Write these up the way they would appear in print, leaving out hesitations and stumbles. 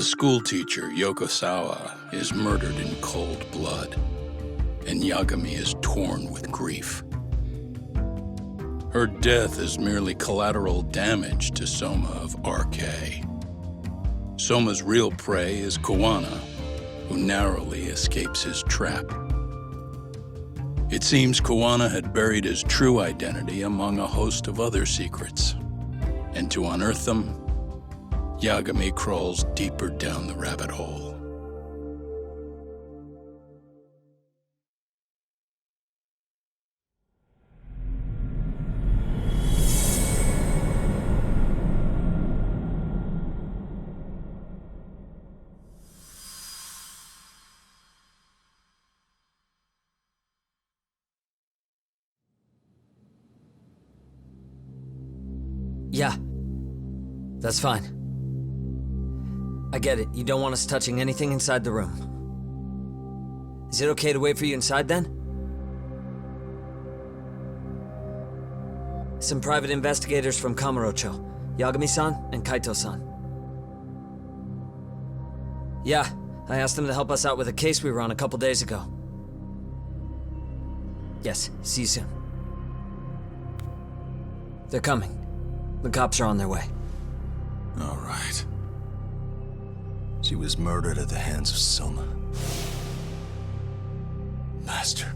The schoolteacher, Yokosawa, is murdered in cold blood, and Yagami is torn with grief. Her death is merely collateral damage to Soma of RK. Soma's real prey is Kawana, who narrowly escapes his trap. It seems Kawana had buried his true identity among a host of other secrets, and to unearth them, Yagami crawls deeper down the rabbit hole. Yeah, that's fine. I get it, you don't want us touching anything inside the room. Is it okay to wait for you inside then? Some private investigators from Kamurocho, Yagami-san and Kaito-san. Yeah, I asked them to help us out with a case we were on a couple days ago. Yes, see you soon. They're coming. The cops are on their way. All right. She was murdered at the hands of Soma. Bastard.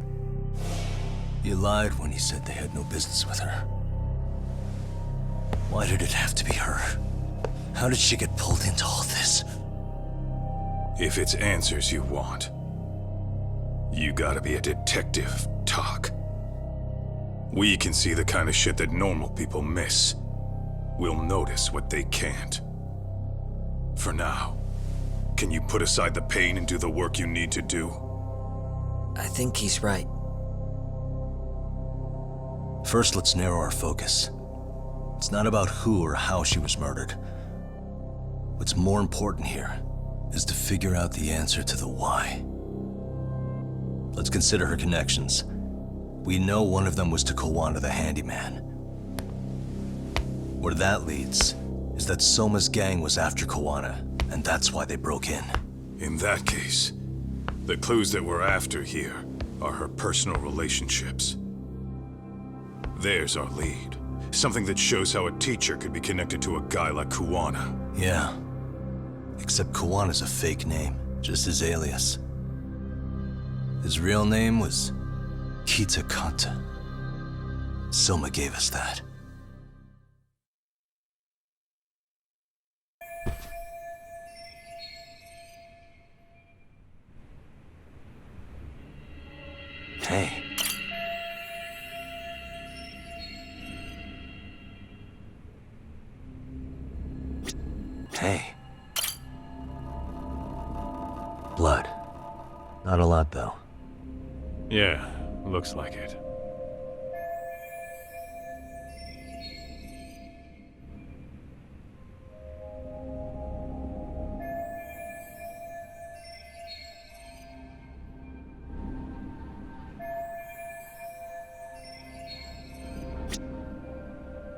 You lied when you said they had no business with her. Why did it have to be her? How did she get pulled into all this? If it's answers you want, you gotta be a detective, Talk. We can see the kind of shit that normal people miss. We'll notice what they can't. For now, can you put aside the pain and do the work you need to do? I think he's right. First, let's narrow our focus. It's not about who or how she was murdered. What's more important here is to figure out the answer to the why. Let's consider her connections. We know one of them was to Kawana the handyman. Where that leads is that Soma's gang was after Kawana, and that's why they broke in. In that case, the clues that we're after here are her personal relationships. There's our lead. Something that shows how a teacher could be connected to a guy like Kawana. Yeah. Except Kawana's a fake name, just his alias. His real name was Kitakata. Soma gave us that. Hey. Hey. Blood. Not a lot, though. Yeah, looks like it.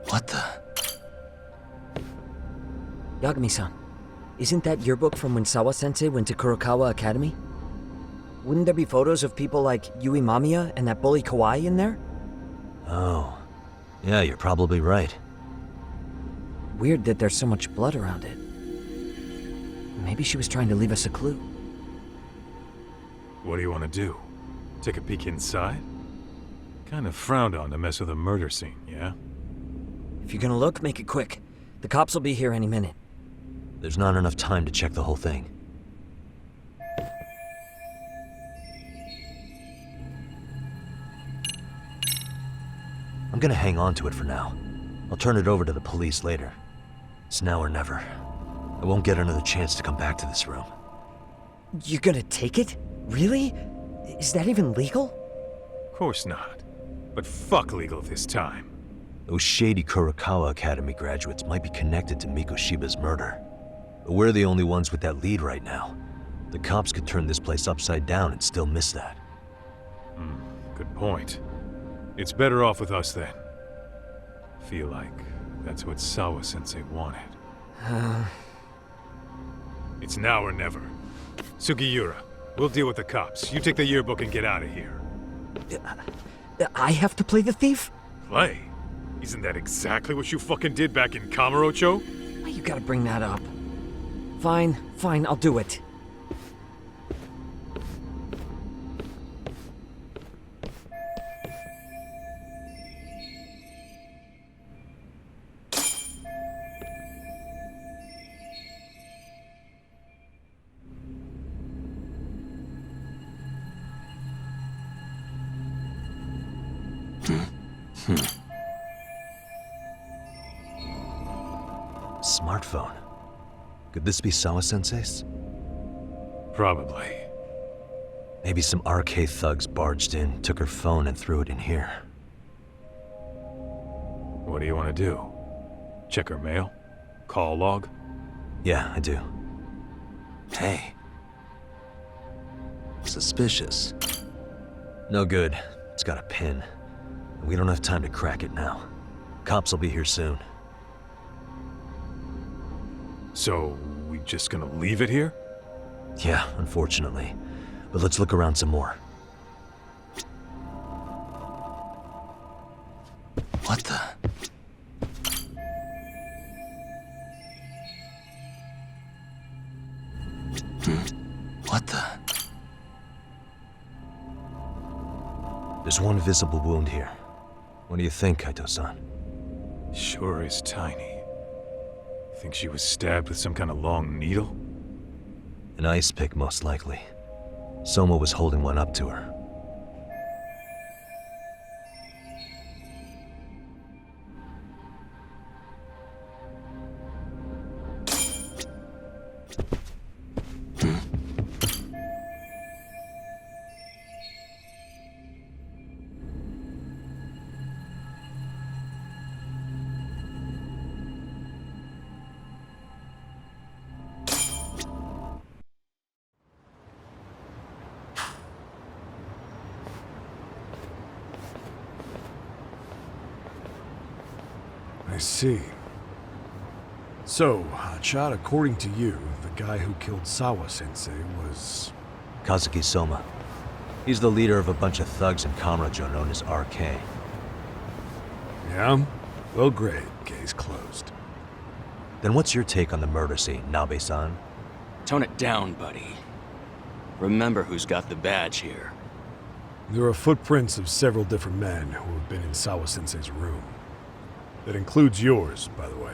What the? Yagami-san, isn't that yearbook from when Sawa-sensei went to Kurokawa Academy? Wouldn't there be photos of people like Yui Mamiya and that bully Kawaii in there? Oh. Yeah, you're probably right. Weird that there's so much blood around it. Maybe she was trying to leave us a clue. What do you want to do? Take a peek inside? Kind of frowned on to mess with a murder scene, yeah? If you're gonna look, make it quick. The cops will be here any minute. There's not enough time to check the whole thing. I'm gonna hang on to it for now. I'll turn it over to the police later. It's now or never. I won't get another chance to come back to this room. You're gonna take it? Really? Is that even legal? Of course not. But fuck legal this time. Those shady Kurokawa Academy graduates might be connected to Mikoshiba's murder. But we're the only ones with that lead right now. The cops could turn this place upside down and still miss that. Good point. It's better off with us then. Feel like that's what Sawa-sensei wanted. It's now or never. Sugiura, we'll deal with the cops. You take the yearbook and get out of here. I have to play the thief? Play? Isn't that exactly what you fucking did back in Kamurocho? Why you gotta bring that up? Fine, I'll do it. Smartphone. Could this be Sawa-sensei's? Probably. Maybe some RK thugs barged in, took her phone, and threw it in here. What do you want to do? Check her mail? Call log? Yeah, I do. Hey. Suspicious. No good. It's got a pin. We don't have time to crack it now. Cops will be here soon. So, we just gonna leave it here? Yeah, unfortunately. But let's look around some more. What the? What the? There's one visible wound here. What do you think, Kaito-san? Sure is tiny. Think she was stabbed with some kind of long needle? An ice pick, most likely. Soma was holding one up to her. I see. So, Chad, according to you, the guy who killed Sawa-sensei was... Kazuki Soma. He's the leader of a bunch of thugs in Kamurocho known as RK. Yeah? Well, great. Case closed. Then what's your take on the murder scene, Nabe-san? Tone it down, buddy. Remember who's got the badge here. There are footprints of several different men who have been in Sawa-sensei's room. That includes yours, by the way.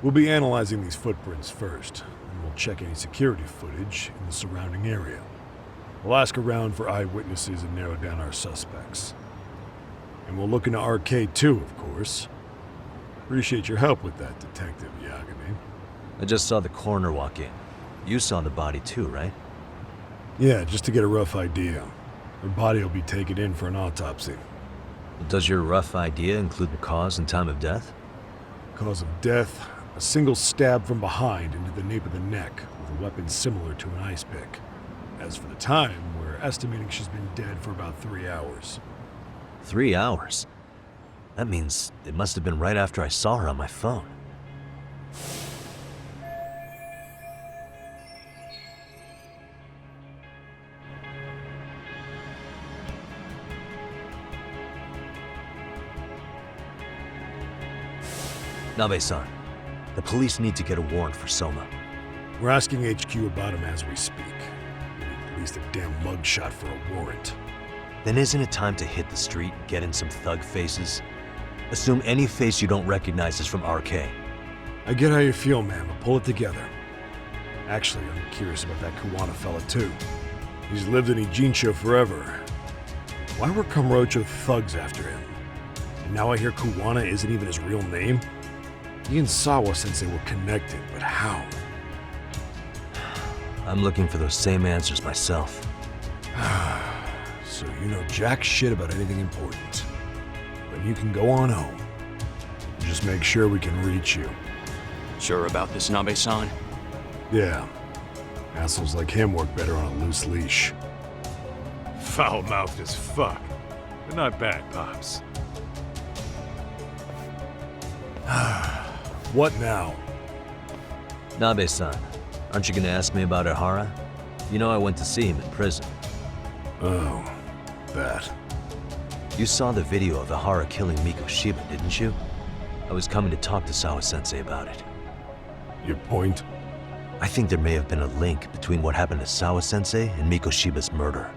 We'll be analyzing these footprints first, and we'll check any security footage in the surrounding area. We'll ask around for eyewitnesses and narrow down our suspects. And we'll look into RK too, of course. Appreciate your help with that, Detective Yagami. I just saw the coroner walk in. You saw the body too, right? Yeah, just to get a rough idea. Her body will be taken in for an autopsy. Does your rough idea include the cause and time of death? Cause of death, a single stab from behind into the nape of the neck with a weapon similar to an ice pick. As for the time, we're estimating she's been dead for about 3 hours. 3 hours? That means it must have been right after I saw her on my phone. Nabe-san, the police need to get a warrant for Soma. We're asking HQ about him as we speak. We need at least a damn mugshot for a warrant. Then isn't it time to hit the street and get in some thug faces? Assume any face you don't recognize is from RK. I get how you feel, man, but pull it together. Actually, I'm curious about that Kuwana fella too. He's lived in Ijincho forever. Why were Kamurocho thugs after him? And now I hear Kuwana isn't even his real name? He and Sawa-sensei were connected, but how? I'm looking for those same answers myself. So you know jack shit about anything important. Then you can go on home. Just make sure we can reach you. Sure about this, Nabe-san? Yeah. Assholes like him work better on a loose leash. Foul-mouthed as fuck. But not bad, Pops. What now? Nabe-san, Aren't you gonna ask me about Ihara? You know I went to see him in prison. Oh, that. You saw the video of Ihara killing Mikoshiba, didn't you? I was coming to talk to Sawa-sensei about it. Your point? I think there may have been a link between what happened to Sawa-sensei and Mikoshiba's murder.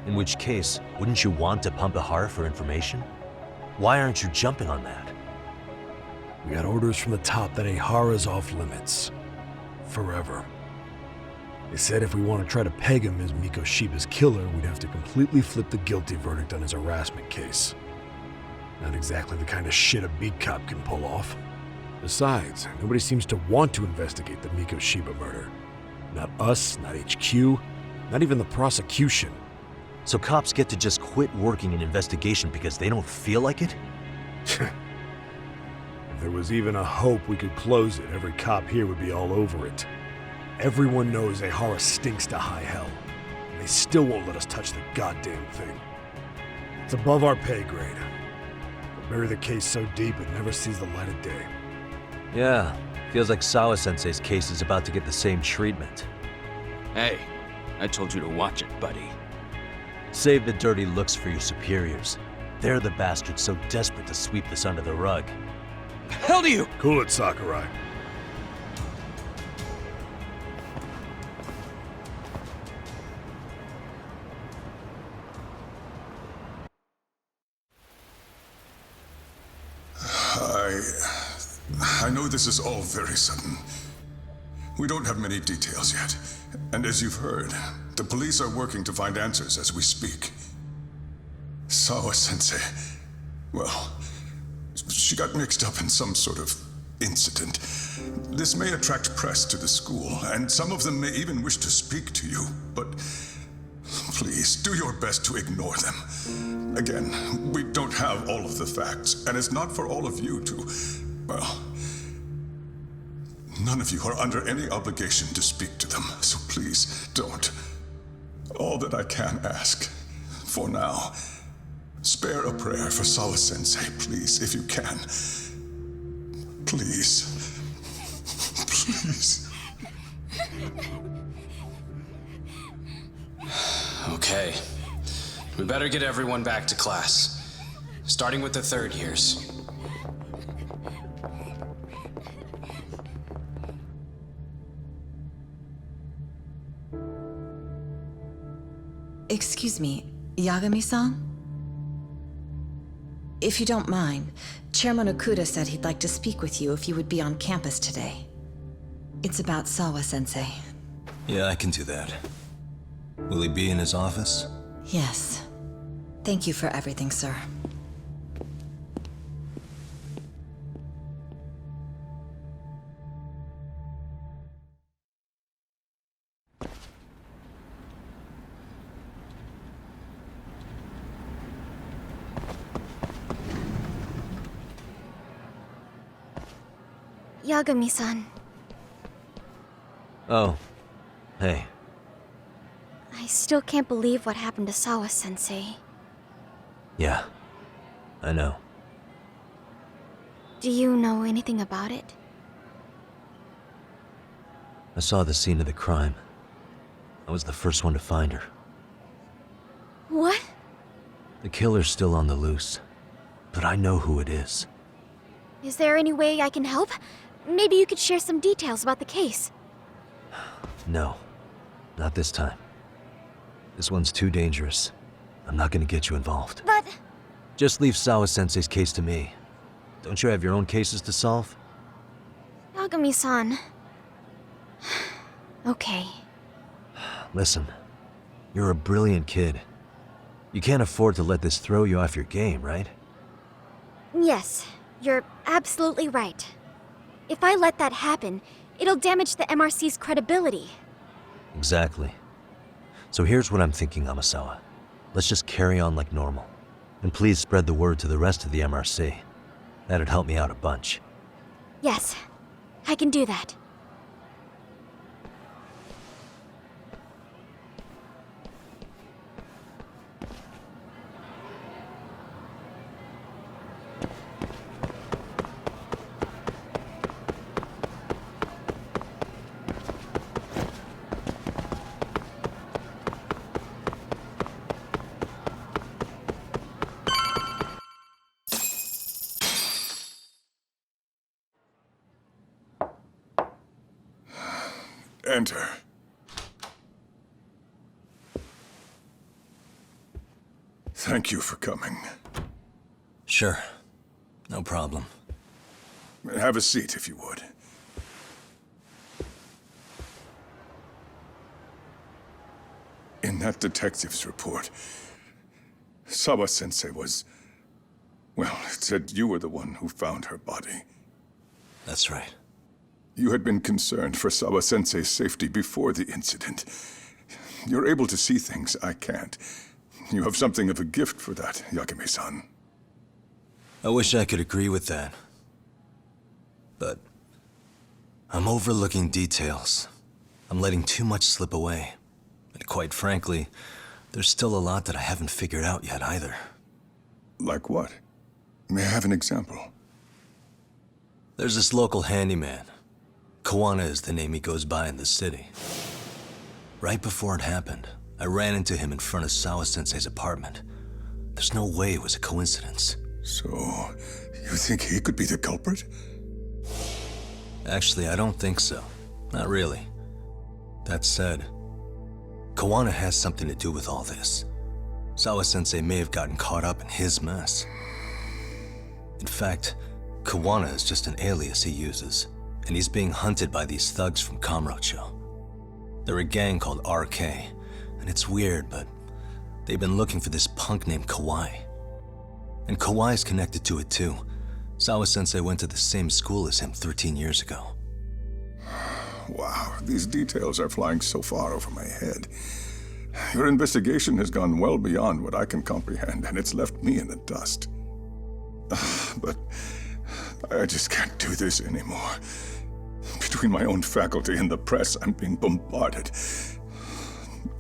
In which case, wouldn't you want to pump Ihara for information? Why aren't you jumping on that? We got orders from the top that Ihara's off limits. Forever. They said if we want to try to peg him as Mikoshiba's killer, we'd have to completely flip the guilty verdict on his harassment case. Not exactly the kind of shit a beat cop can pull off. Besides, nobody seems to want to investigate the Mikoshiba murder. Not us, not HQ, not even the prosecution. So cops get to just quit working an investigation because they don't feel like it? If there was even a hope we could close it, every cop here would be all over it. Everyone knows Ihara stinks to high hell, and they still won't let us touch the goddamn thing. It's above our pay grade. They'll bury the case so deep it never sees the light of day. Yeah, feels like Sawa-sensei's case is about to get the same treatment. Hey, I told you to watch it, buddy. Save the dirty looks for your superiors. They're the bastards so desperate to sweep this under the rug. Hell do you? Cool it, Sakurai. I know this is all very sudden. We don't have many details yet. And as you've heard, the police are working to find answers as we speak. Sawa-sensei, well, she got mixed up in some sort of incident. This may attract press to the school, and some of them may even wish to speak to you, but please, do your best to ignore them. Again, we don't have all of the facts, and it's not for all of you to, well, none of you are under any obligation to speak to them, so please don't. All that I can ask, for now, spare a prayer for Sawa-sensei, please, if you can. Please. Please. Okay. We better get everyone back to class. Starting with the third years. Excuse me, Yagami-san? If you don't mind, Chairman Okuda said he'd like to speak with you if you would be on campus today. It's about Sawa-sensei. Yeah, I can do that. Will he be in his office? Yes. Thank you for everything, sir. Yagami-san. Oh, hey. I still can't believe what happened to Sawa-sensei. Yeah, I know. Do you know anything about it? I saw the scene of the crime. I was the first one to find her. What? The killer's still on the loose, but I know who it is. Is there any way I can help? Maybe you could share some details about the case. No, not this time. This one's too dangerous. I'm not gonna get you involved. But... Just leave Sawa-sensei's case to me. Don't you have your own cases to solve? Yagami-san... Okay. Listen, you're a brilliant kid. You can't afford to let this throw you off your game, right? Yes, you're absolutely right. If I let that happen, it'll damage the MRC's credibility. Exactly. So here's what I'm thinking, Amasawa. Let's just carry on like normal. And please spread the word to the rest of the MRC. That'd help me out a bunch. Yes, I can do that. Enter. Thank you for coming. Sure. No problem. Have a seat, if you would. In that detective's report, Sawa-sensei was... Well, it said you were the one who found her body. That's right. You had been concerned for Sawa-sensei's safety before the incident. You're able to see things I can't. You have something of a gift for that, Yagami-san. I wish I could agree with that. But I'm overlooking details. I'm letting too much slip away. And quite frankly, there's still a lot that I haven't figured out yet either. Like what? May I have an example? There's this local handyman. Kawana is the name he goes by in the city. Right before it happened, I ran into him in front of Sawa-sensei's apartment. There's no way it was a coincidence. So, you think he could be the culprit? Actually, I don't think so. Not really. That said, Kawana has something to do with all this. Sawa-sensei may have gotten caught up in his mess. In fact, Kawana is just an alias he uses, and he's being hunted by these thugs from Kamurocho. They're a gang called RK, and it's weird, but they've been looking for this punk named Kawai. And Kawai's connected to it too. Sawa-sensei went to the same school as him 13 years ago. Wow, these details are flying so far over my head. Your investigation has gone well beyond what I can comprehend, and it's left me in the dust. But I just can't do this anymore. Between my own faculty and the press, I'm being bombarded.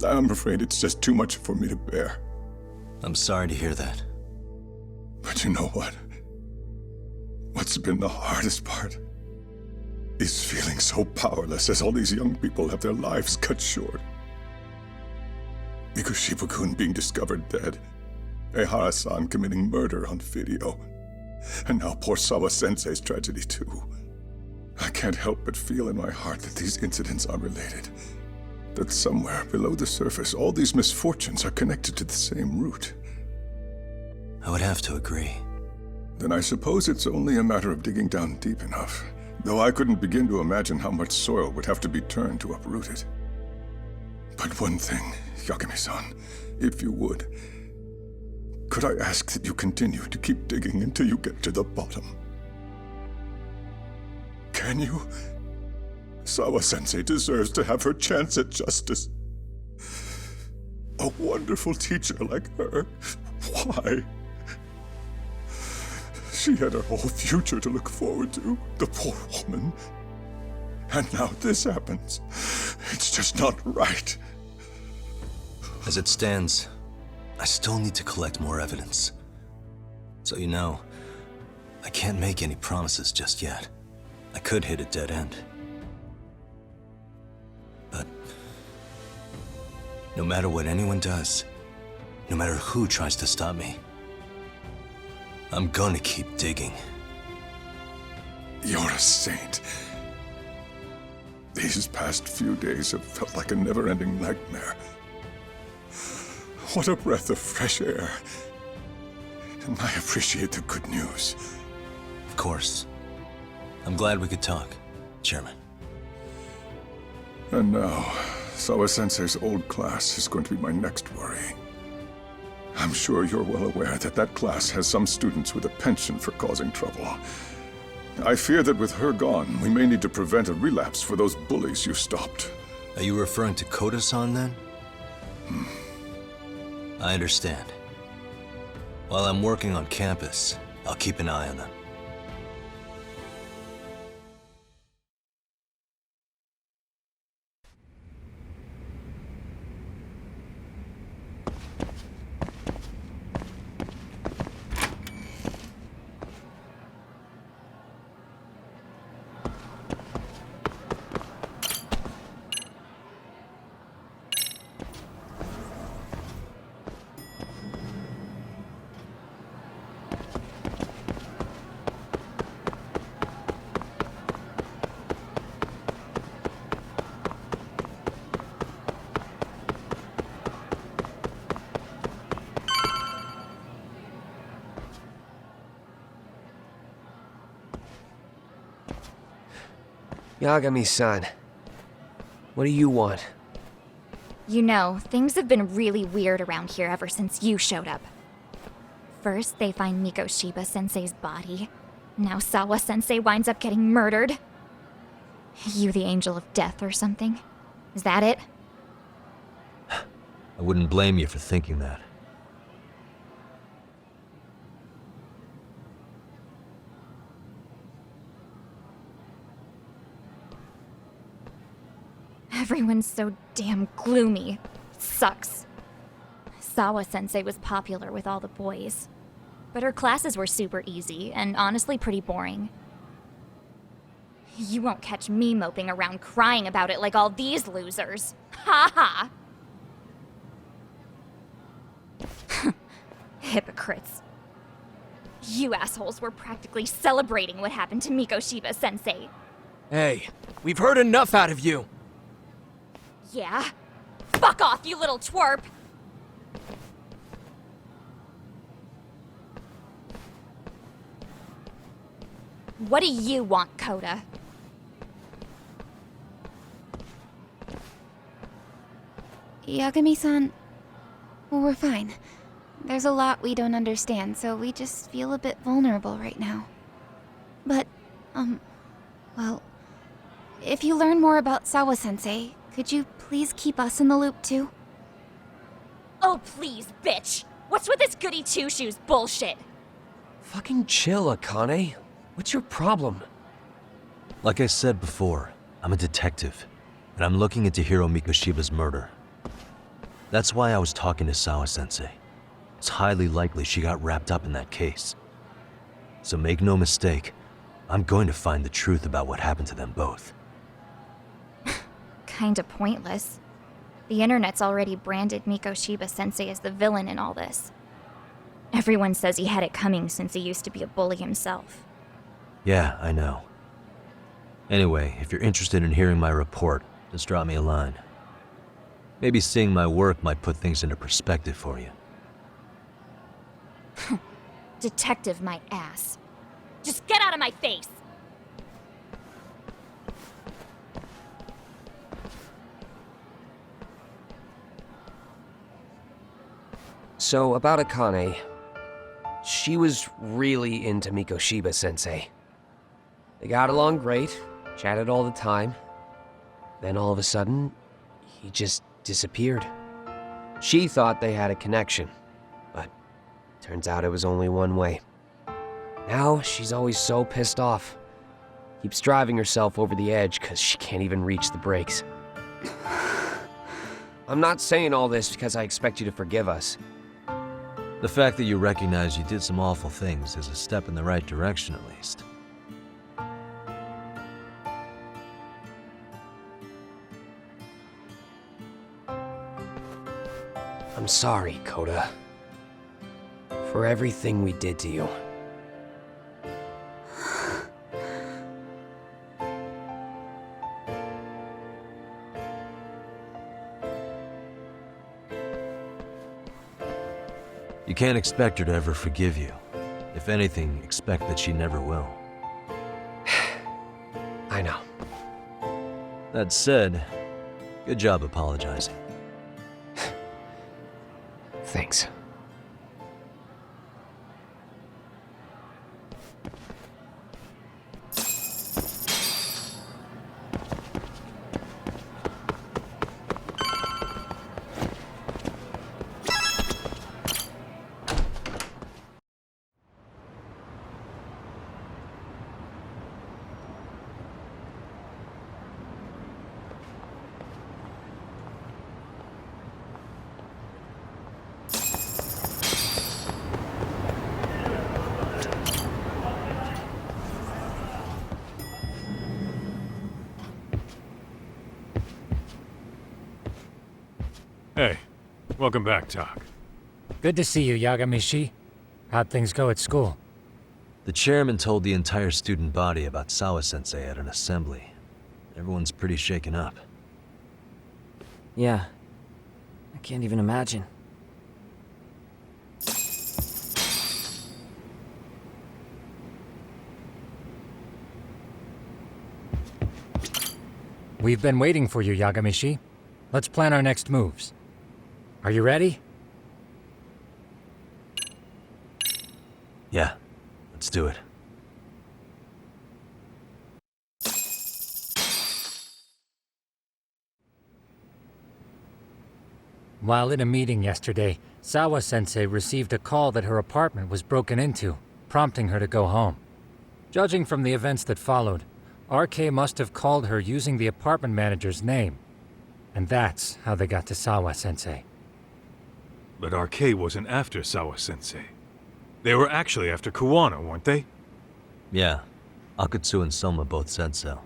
I'm afraid it's just too much for me to bear. I'm sorry to hear that. But you know what? What's been the hardest part? Is feeling so powerless as all these young people have their lives cut short. Mikushiba-kun being discovered dead, Ehara-san committing murder on video, and now poor Sawa-sensei's tragedy too. I can't help but feel in my heart that these incidents are related. That somewhere below the surface, all these misfortunes are connected to the same root. I would have to agree. Then I suppose it's only a matter of digging down deep enough. Though I couldn't begin to imagine how much soil would have to be turned to uproot it. But one thing, Yagami-san, if you would, could I ask that you continue to keep digging until you get to the bottom? Can you? Sawa-sensei deserves to have her chance at justice. A wonderful teacher like her. Why? She had her whole future to look forward to, the poor woman. And now this happens. It's just not right. As it stands, I still need to collect more evidence. So you know, I can't make any promises just yet. I could hit a dead end. But no matter what anyone does, no matter who tries to stop me, I'm gonna keep digging. You're a saint. These past few days have felt like a never-ending nightmare. What a breath of fresh air. And I appreciate the good news. Of course. I'm glad we could talk, Chairman. And now, Sawa-sensei's old class is going to be my next worry. I'm sure you're well aware that that class has some students with a penchant for causing trouble. I fear that with her gone, we may need to prevent a relapse for those bullies you stopped. Are you referring to Koda-san then? I understand. While I'm working on campus, I'll keep an eye on them. Yagami-san, what do you want? You know, things have been really weird around here ever since you showed up. First, they find Mikoshiba-sensei's body. Now Sawa-sensei winds up getting murdered. You the angel of death or something? Is that it? I wouldn't blame you for thinking that. Everyone's so damn gloomy. It sucks. Sawa-sensei was popular with all the boys. But her classes were super easy, and honestly pretty boring. You won't catch me moping around crying about it like all these losers. Ha ha! Hypocrites. You assholes were practically celebrating what happened to Mikoshiba-sensei. Hey, we've heard enough out of you! Yeah? Fuck off, you little twerp! What do you want, Coda? Yagami-san, we're fine. There's a lot we don't understand, so we just feel a bit vulnerable right now. But, well, if you learn more about Sawa-sensei, could you please keep us in the loop too? Oh, please, bitch! What's with this goody two-shoes bullshit? Fucking chill, Akane. What's your problem? Like I said before, I'm a detective, and I'm looking into Hiro Mikoshiba's murder. That's why I was talking to Sawa-sensei. It's highly likely she got wrapped up in that case. So make no mistake, I'm going to find the truth about what happened to them both. Kinda pointless. The internet's already branded Mikoshiba-sensei as the villain in all this. Everyone says he had it coming since he used to be a bully himself. Yeah, I know. Anyway, if you're interested in hearing my report, just drop me a line. Maybe seeing my work might put things into perspective for you. Detective my ass. Just get out of my face! So, about Akane. She was really into Mikoshiba-sensei. They got along great, chatted all the time. Then all of a sudden, he just disappeared. She thought they had a connection, but turns out it was only one way. Now she's always so pissed off. Keeps driving herself over the edge because she can't even reach the brakes. I'm not saying all this because I expect you to forgive us. The fact that you recognize you did some awful things is a step in the right direction, at least. I'm sorry, Coda. For everything we did to you. You can't expect her to ever forgive you. If anything, expect that she never will. I know. That said, good job apologizing. Thanks. Hey, welcome back, Tak. Good to see you, Yagami-shi. How'd things go at school? The chairman told the entire student body about Sawa-sensei at an assembly. Everyone's pretty shaken up. Yeah. I can't even imagine. We've been waiting for you, Yagami-shi. Let's plan our next moves. Are you ready? Yeah, let's do it. While in a meeting yesterday, Sawa-sensei received a call that her apartment was broken into, prompting her to go home. Judging from the events that followed, RK must have called her using the apartment manager's name. And that's how they got to Sawa-sensei. But RK wasn't after Sawa-sensei. They were actually after Kuwana, weren't they? Yeah, Akutsu and Soma both said so.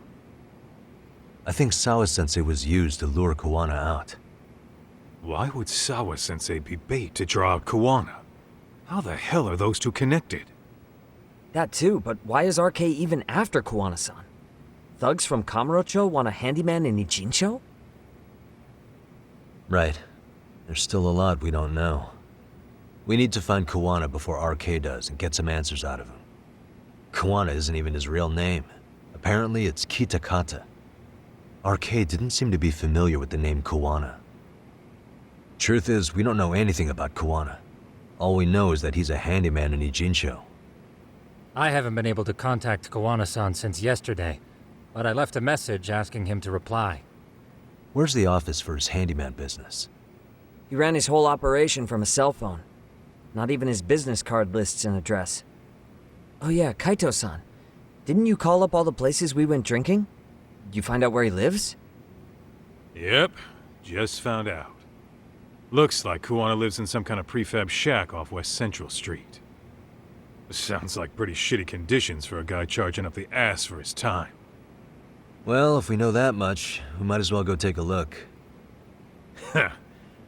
I think Sawa-sensei was used to lure Kuwana out. Why would Sawa-sensei be bait to draw out Kuwana? How the hell are those two connected? That too, but why is RK even after Kuwana-san? Thugs from Kamurocho want a handyman in Ijincho? Right. There's still a lot we don't know. We need to find Kuwana before RK does and get some answers out of him. Kuwana isn't even his real name. Apparently it's Kitakata. RK didn't seem to be familiar with the name Kuwana. Truth is, we don't know anything about Kuwana. All we know is that he's a handyman in Ijincho. I haven't been able to contact Kuwana-san since yesterday, but I left a message asking him to reply. Where's the office for his handyman business? He ran his whole operation from a cell phone. Not even his business card lists an address. Oh yeah, Kaito-san. Didn't you call up all the places we went drinking? Did you find out where he lives? Yep, just found out. Looks like Kuwana lives in some kind of prefab shack off West Central Street. Sounds like pretty shitty conditions for a guy charging up the ass for his time. Well, if we know that much, we might as well go take a look.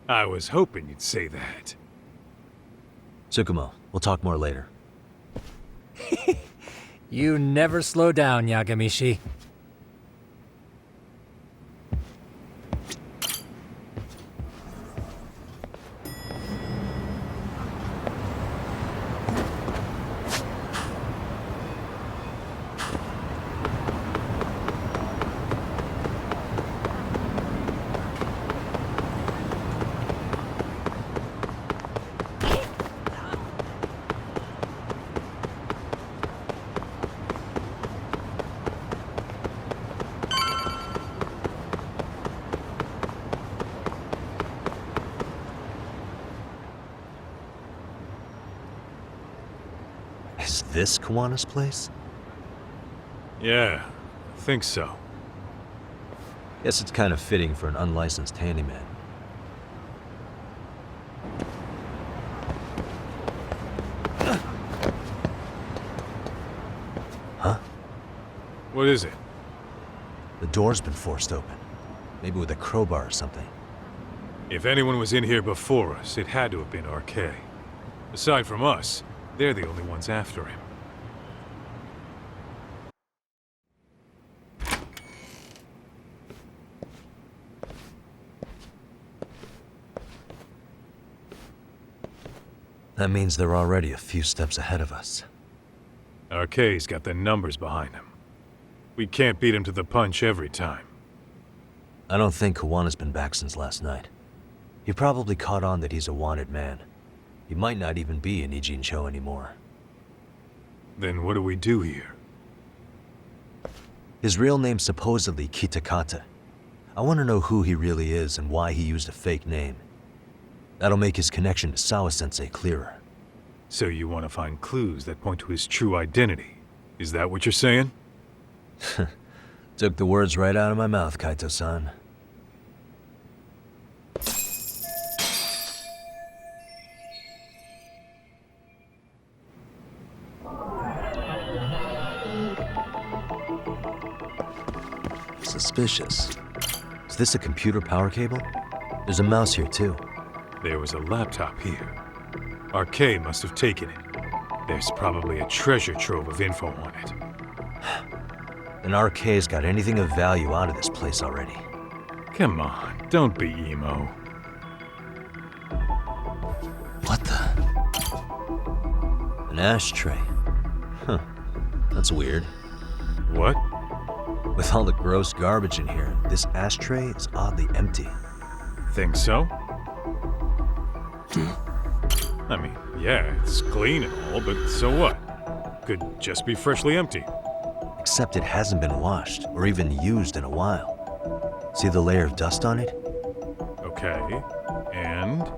I was hoping you'd say that. Tsukumo, we'll talk more later. You never slow down, Yagami-shi. Is this Kuwana's place? Yeah, I think so. Guess it's kind of fitting for an unlicensed handyman. Huh? What is it? The door's been forced open. Maybe with a crowbar or something. If anyone was in here before us, it had to have been RK. Aside from us, they're the only ones after him. That means they're already a few steps ahead of us. RK's got the numbers behind him. We can't beat him to the punch every time. I don't think Kuwana's been back since last night. He probably caught on that he's a wanted man. He might not even be in Ijincho anymore. Then what do we do here? His real name's supposedly Kitakata. I want to know who he really is and why he used a fake name. That'll make his connection to Sawa-sensei clearer. So you want to find clues that point to his true identity? Is that what you're saying? Took the words right out of my mouth, Kaito-san. Suspicious. Is this a computer power cable? There's a mouse here, too. There was a laptop here. RK must have taken it. There's probably a treasure trove of info on it. Then RK's got anything of value out of this place already. Come on, don't be emo. What the? An ashtray. Huh. That's weird. What? With all the gross garbage in here, this ashtray is oddly empty. Think so? I mean, yeah, it's clean and all, but so what? Could just be freshly empty. Except it hasn't been washed or even used in a while. See the layer of dust on it? Okay, and?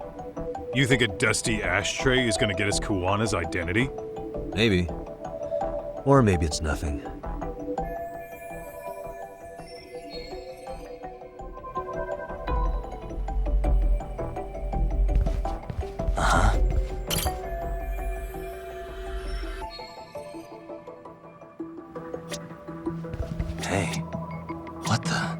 You think a dusty ashtray is gonna get us Kuwana's identity? Maybe. Or maybe it's nothing. Hey, what the?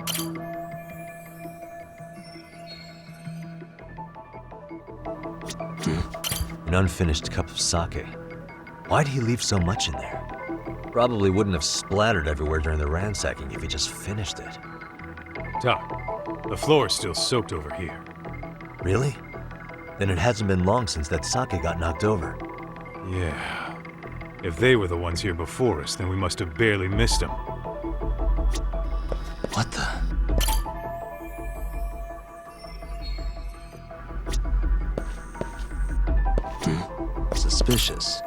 An unfinished cup of sake. Why'd he leave so much in there? Probably wouldn't have splattered everywhere during the ransacking if he just finished it. Doc, the floor is still soaked over here. Really? Then it hasn't been long since that sake got knocked over. Yeah. If they were the ones here before us, then we must have barely missed them. What the? Suspicious.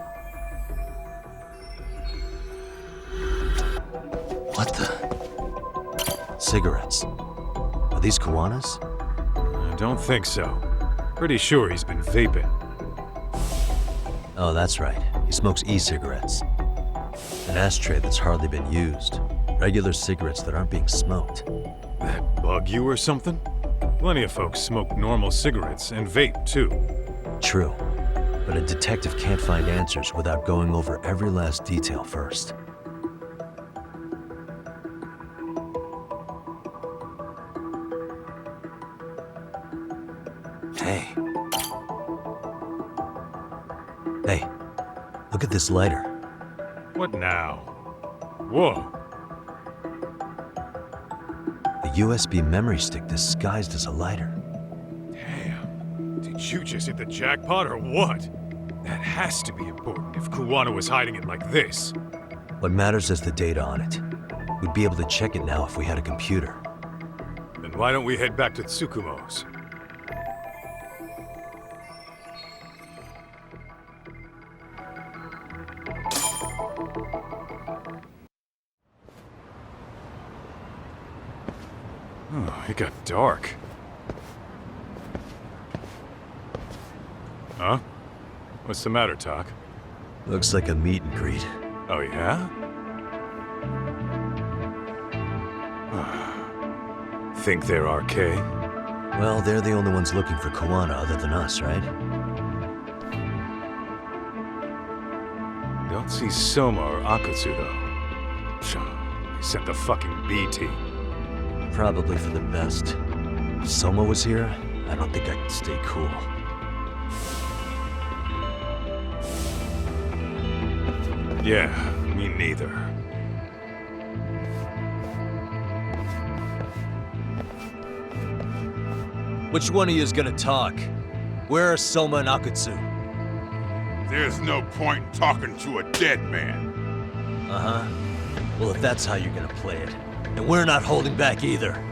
What the? Cigarettes. Are these Kuwana's? I don't think so. Pretty sure he's been vaping. Oh, that's right. He smokes e-cigarettes. An ashtray that's hardly been used. Regular cigarettes that aren't being smoked. That bug you or something? Plenty of folks smoke normal cigarettes and vape too. True. But a detective can't find answers without going over every last detail first. Hey. Hey, look at this lighter. What now? Whoa. A USB memory stick disguised as a lighter. Damn. Did you just hit the jackpot or what? That has to be important if Kuwana was hiding it like this. What matters is the data on it. We'd be able to check it now if we had a computer. Then why don't we head back to Tsukumo's? Oh, it got dark. Huh? What's the matter, Talk? Looks like a meet and greet. Oh, yeah? Think they're RK? Well, they're the only ones looking for Kuwana other than us, right? Don't see Soma or Akatsu, though. They sent the fucking B team. Probably for the best. If Soma was here, I don't think I could stay cool. Yeah, me neither. Which one of you is gonna talk? Where are Soma and Akatsu? There's no point in talking to a dead man. Uh-huh. Well, if that's how you're gonna play it, then we're not holding back either.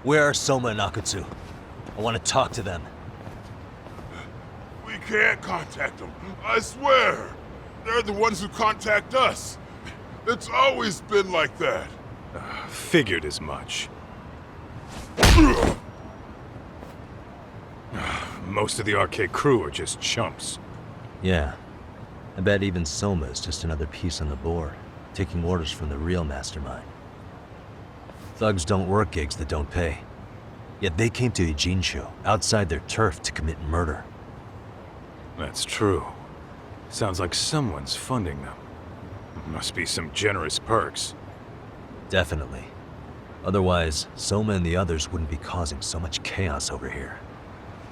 Where are Soma and Akutsu? I want to talk to them. We can't contact them, I swear. They're the ones who contact us. It's always been like that. Figured as much. Most of the arcade crew are just chumps. Yeah. I bet even Soma is just another piece on the board, taking orders from the real mastermind. Thugs don't work gigs that don't pay. Yet they came to Ijincho, outside their turf, to commit murder. That's true. Sounds like someone's funding them. Must be some generous perks. Definitely. Otherwise, Soma and the others wouldn't be causing so much chaos over here.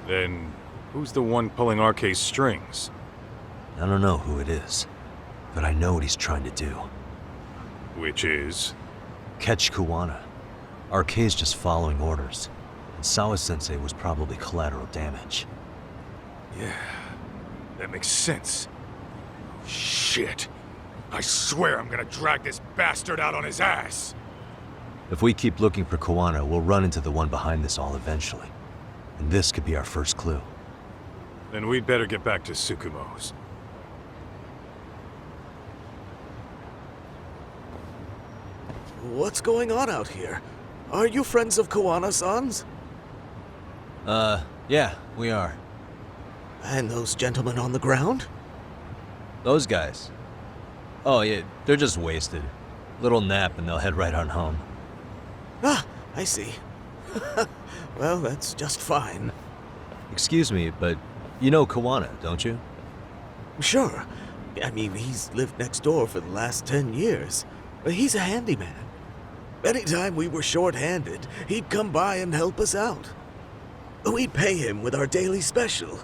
Then, who's the one pulling RK's strings? I don't know who it is, but I know what he's trying to do. Which is? Catch Kuwana. RK's just following orders, and Sawa-sensei was probably collateral damage. Yeah, that makes sense. Shit. I swear I'm gonna drag this bastard out on his ass! If we keep looking for Kuwana, we'll run into the one behind this all eventually. And this could be our first clue. Then we'd better get back to Tsukumo's. What's going on out here? Are you friends of Kuwana-san's? Yeah, we are. And those gentlemen on the ground? Those guys? Oh, yeah, they're just wasted. Little nap and they'll head right on home. Ah, I see. Well, that's just fine. Excuse me, but you know Kuwana, don't you? Sure. I mean, he's lived next door for the last 10 years. He's a handyman. Anytime we were short-handed, he'd come by and help us out. We'd pay him with our daily special.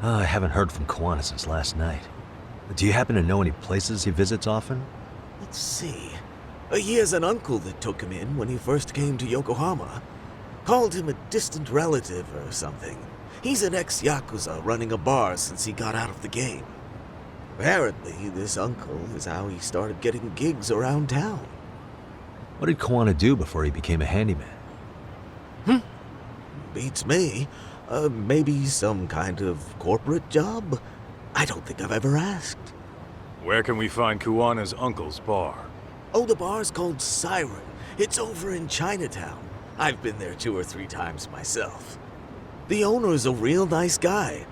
I haven't heard from Kuwana since last night. Do you happen to know any places he visits often? Let's see. He has an uncle that took him in when he first came to Yokohama. Called him a distant relative or something. He's an ex-Yakuza running a bar since he got out of the game. Apparently, this uncle is how he started getting gigs around town. What did Kuwana do before he became a handyman? Beats me. Maybe some kind of corporate job? I don't think I've ever asked. Where can we find Kuwana's uncle's bar? Oh, the bar's called Siren. It's over in Chinatown. I've been there 2 or 3 times myself. The owner's a real nice guy.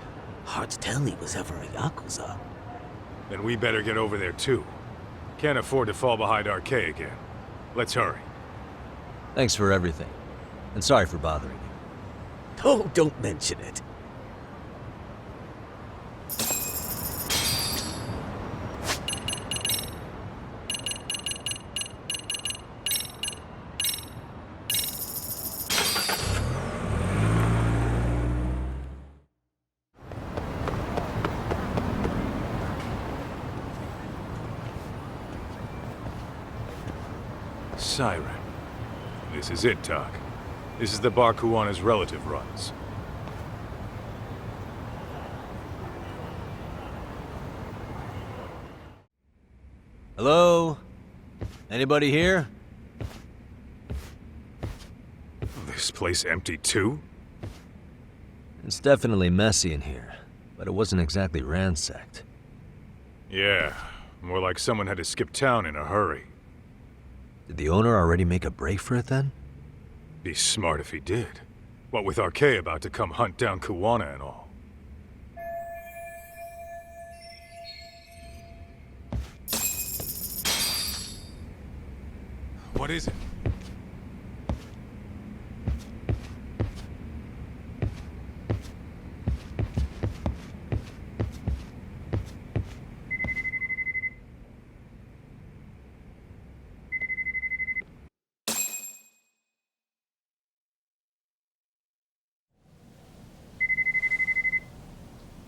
Hard to tell he was ever a Yakuza. Then we better get over there too. Can't afford to fall behind RK again. Let's hurry. Thanks for everything. And sorry for bothering you. Oh, don't mention it. Siren. This is it, Doc. This is the bar Kuwana's relative runs. Hello? Anybody here? This place empty too? It's definitely messy in here, but it wasn't exactly ransacked. Yeah, more like someone had to skip town in a hurry. Did the owner already make a break for it then? Be smart if he did. What with RK about to come hunt down Kuwana and all. What is it?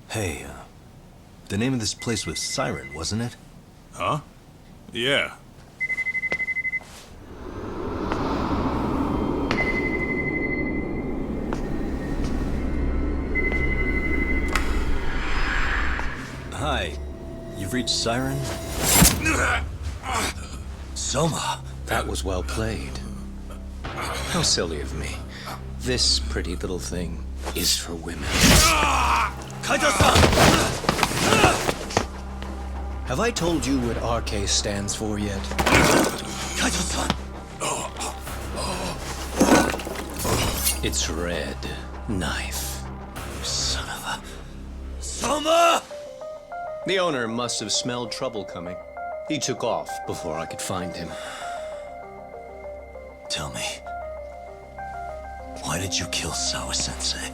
Hey, the name of this place was Siren, wasn't it? Huh? Yeah. Hi. You've reached Siren? Soma! That was well played. How silly of me. This pretty little thing is for women. Kaito-san! Have I told you what RK stands for yet? Kaito-san! It's Red Knife. Son of a... Soma! The owner must have smelled trouble coming. He took off before I could find him. Tell me, why did you kill Sawa-sensei?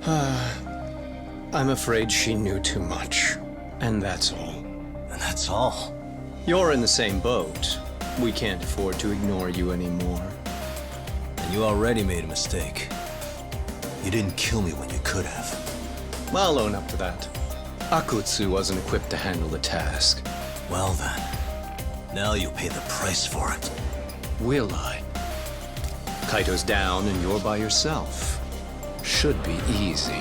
I'm afraid she knew too much. And that's all. And that's all? You're in the same boat. We can't afford to ignore you anymore. And you already made a mistake. You didn't kill me when you could have. I'll own up to that. Akutsu wasn't equipped to handle the task. Well then, now you'll pay the price for it. Will I? Kaito's down and you're by yourself. Should be easy.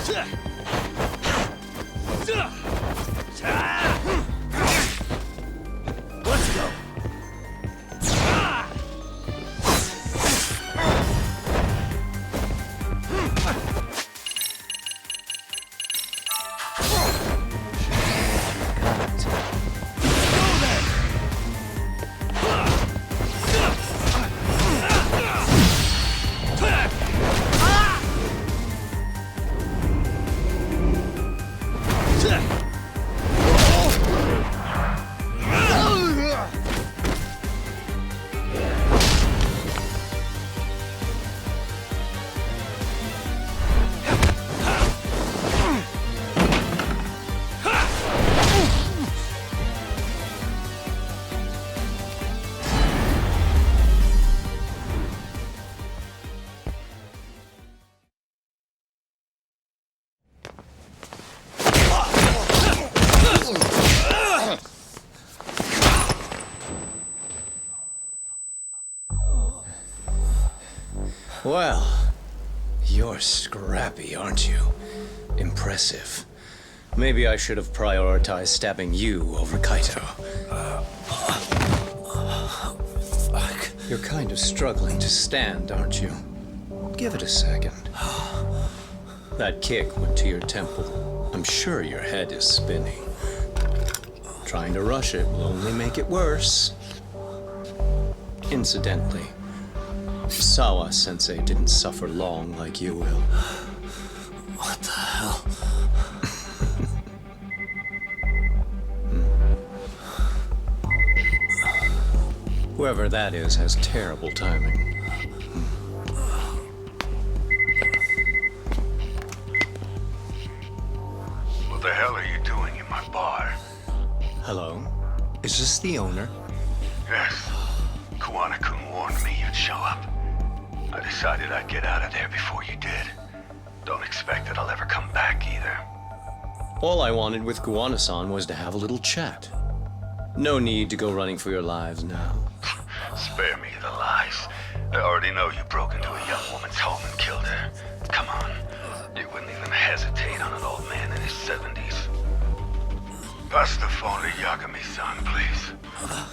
Let's go. Well, you're scrappy, aren't you? Impressive. Maybe I should have prioritized stabbing you over Kaito. Fuck. You're kind of struggling to stand, aren't you? Give it a second. That kick went to your temple. I'm sure your head is spinning. Trying to rush it will only make it worse. Incidentally, Sawa-sensei didn't suffer long like you will. What the hell? Whoever that is has terrible timing. What the hell are you doing in my bar? Hello? Is this the owner? Yes. Kuwana-kun warned me you'd show up. I decided I'd get out of there before you did. Don't expect that I'll ever come back either. All I wanted with Kuwana-san was to have a little chat. No need to go running for your lives now. Spare me the lies. I already know you broke into a young woman's home and killed her. Come on. You wouldn't even hesitate on an old man in his 70s. Pass the phone to Yagami-san, please.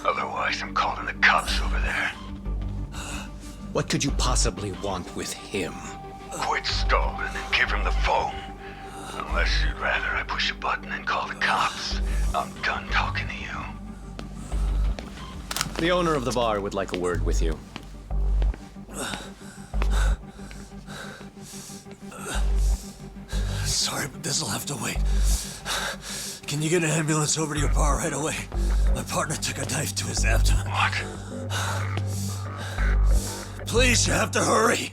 Otherwise, I'm calling the cops over there. What could you possibly want with him? Quit stalling and give him the phone. Unless you'd rather I push a button and call the cops. I'm done talking to you. The owner of the bar would like a word with you. Sorry, but this'll have to wait. Can you get an ambulance over to your bar right away? My partner took a knife to his abdomen. What? Please, you have to hurry.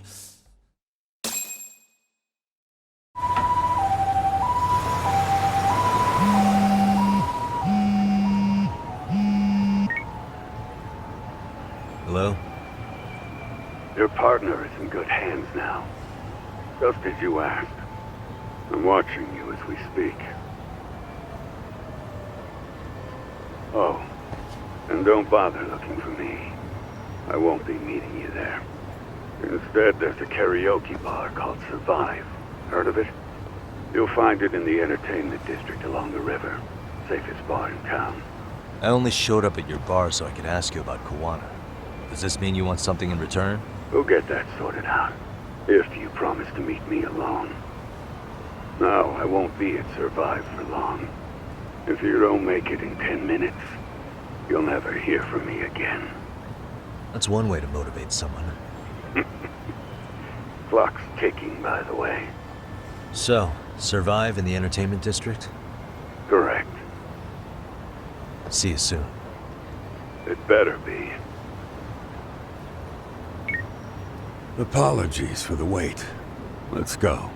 Hello? Your partner is in good hands now. Just as you asked. I'm watching you as we speak. Oh, and don't bother looking for me. I won't be meeting you there. Instead, there's a karaoke bar called Survive. Heard of it? You'll find it in the entertainment district along the river. Safest bar in town. I only showed up at your bar so I could ask you about Kuwana. Does this mean you want something in return? We'll get that sorted out. If you promise to meet me alone. No, I won't be at Survive for long. If you don't make it in 10 minutes, you'll never hear from me again. That's one way to motivate someone. Clock's ticking, by the way. So, Survive in the entertainment district? Correct. See you soon. It better be. Apologies for the wait. Let's go.